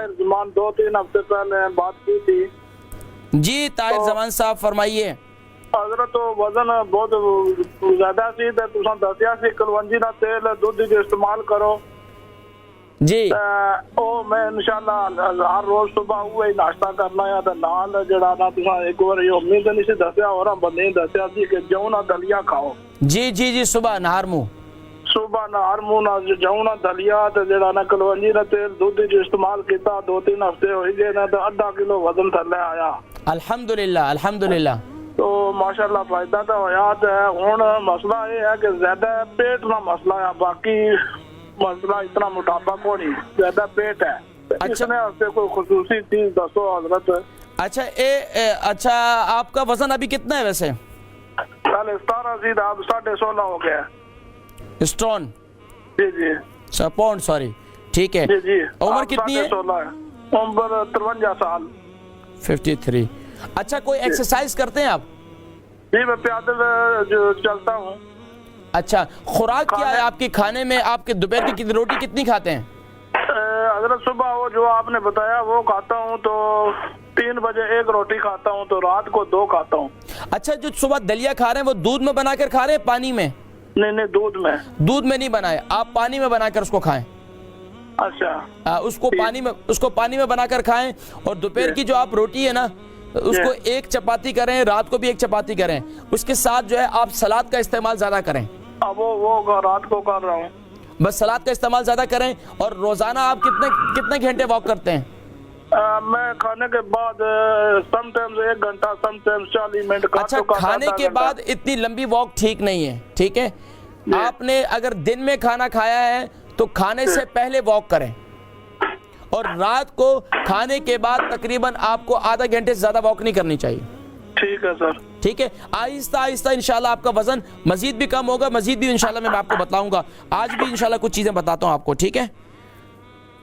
ताहिर जमान 2-3 हफ्ते पहले बात की थी। जी ताहिर जमान साहब फरमाइए। हजरत तो वजन बहुत ज्यादा सी ते तुसां दस्या सी कलवंजी दा तेल दूध जो इस्तेमाल करो जी ओ मैं इंशाल्लाह हर रोज सुबह वही नाश्ता करना है ते नाल जेड़ा ना तुसां एक बार ये उम्मीद नहीं सी दस्या और बंदे दस्या सी कि जौ ना दलिया खाओ। जी जी जी सुबह नहर मुंह ना जौ ना दलिया ते जेड़ा ना कलवंजी दा तेल दूध जो इस्तेमाल किया 2-3 हफ्ते हो गए ना तो आधा किलो वजन थले आया अल्हम्दुलिल्लाह अल्हम्दुलिल्लाह। तो माशाल्लाह फायदा तो होया है। हुण मसला ये है कि ज्यादा पेट ना मसला है, बाकी मसला इतना मोटापा को नहीं, ज्यादा पेट है। इसने आपसे कोई खुसूसी चीज दसो हजरत। अच्छा आपका वजन अभी कितना है वैसे? पहले 17 थी, अब 16.5 हो गया। स्टोन जी जी पौंड सॉरी ठीक है। जी जी। उम्र कितनी है? 16 है। उम्र 53 साल 53। अच्छा कोई एक्सरसाइज करते हैं आप? जी मैं पैदल जो चलता हूँ। अच्छा खुराक क्या है आपके खाने में? आपके दोपहर की रोटी कितनी खाते हैं? हजरत सुबह वो जो आपने बताया वो खाता हूँ, तो 3 बजे 1 रोटी खाता हूँ, तो रात को 2 खाता हूँ। अच्छा जो सुबह दलिया खा रहे हैं वो दूध में बनाकर खा रहे हैं पानी में? नहीं दूध में। दूध में नहीं बनाए, आप पानी में बनाकर उसको खाएं। अच्छा उसको पानी में बनाकर खाएं। और दोपहर की जो आप रोटी है ना उसको 1 चपाती करें, रात को भी 1 चपाती करें। उसके साथ जो है आप सलाद का इस्तेमाल ज्यादा करें। वो रात को कर रहा हूँ, बस सलाद का इस्तेमाल ज्यादा करें। और रोजाना आप कितने घंटे वॉक करते हैं? मैं खाने के बाद समटाइम्स 1 घंटा, समटाइम्स 40 मिनट। अच्छा खाने के बाद इतनी लंबी वॉक ठीक नहीं है, ठीक है। आपने अगर दिन में खाना खाया है तो खाने से पहले वॉक करें, और रात को खाने के बाद तकरीबन आपको आधा घंटे से ज्यादा वॉक नहीं करनी चाहिए। ठीक है सर। ठीक है, आहिस्ता आहिस्ता इंशाल्लाह आपका वजन मजीद भी कम होगा, मजीद भी इंशाल्लाह मैं आपको बताऊंगा। आज भी इंशाल्लाह कुछ चीजें बताता हूं आपको, ठीक है।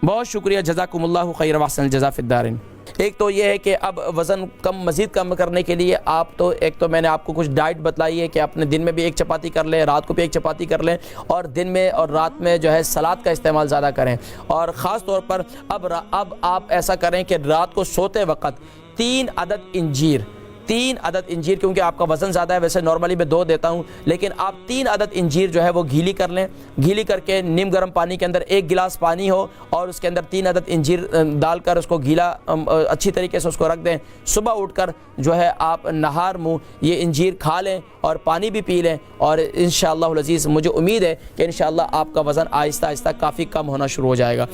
बहुत शुक्रिया, जज़ाकुमुल्लाहु खैर व अहसन जज़ा फिद्दारिन। एक तो ये है कि अब वज़न मज़ीद कम करने के लिए आप तो एक तो मैंने आपको कुछ डाइट बतलाई है कि अपने दिन में भी 1 चपाती कर लें, रात को भी 1 चपाती कर लें, और दिन में और रात में जो है सलाद का इस्तेमाल ज़्यादा करें। और ख़ास तौर पर अब आप ऐसा करें कि रात को सोते वक्त 3 अदद इंजीर, क्योंकि आपका वज़न ज़्यादा है, वैसे नॉर्मली मैं 2 देता हूँ, लेकिन आप 3 अदद इंजीर जो है वो गीली कर लें। गीली करके नीम गर्म पानी के अंदर 1 गिलास पानी हो और उसके अंदर 3 अदद इंजीर डालकर उसको गीला अच्छी तरीके से उसको रख दें। सुबह उठकर जो है आप नहार मुँह ये इंजीर खा लें और पानी भी पी लें, और इंशाअल्लाह अज़ीज़ मुझे उम्मीद है कि इंशाअल्लाह आपका वज़न आहिस्ता आहिस्ता काफ़ी कम होना शुरू हो जाएगा।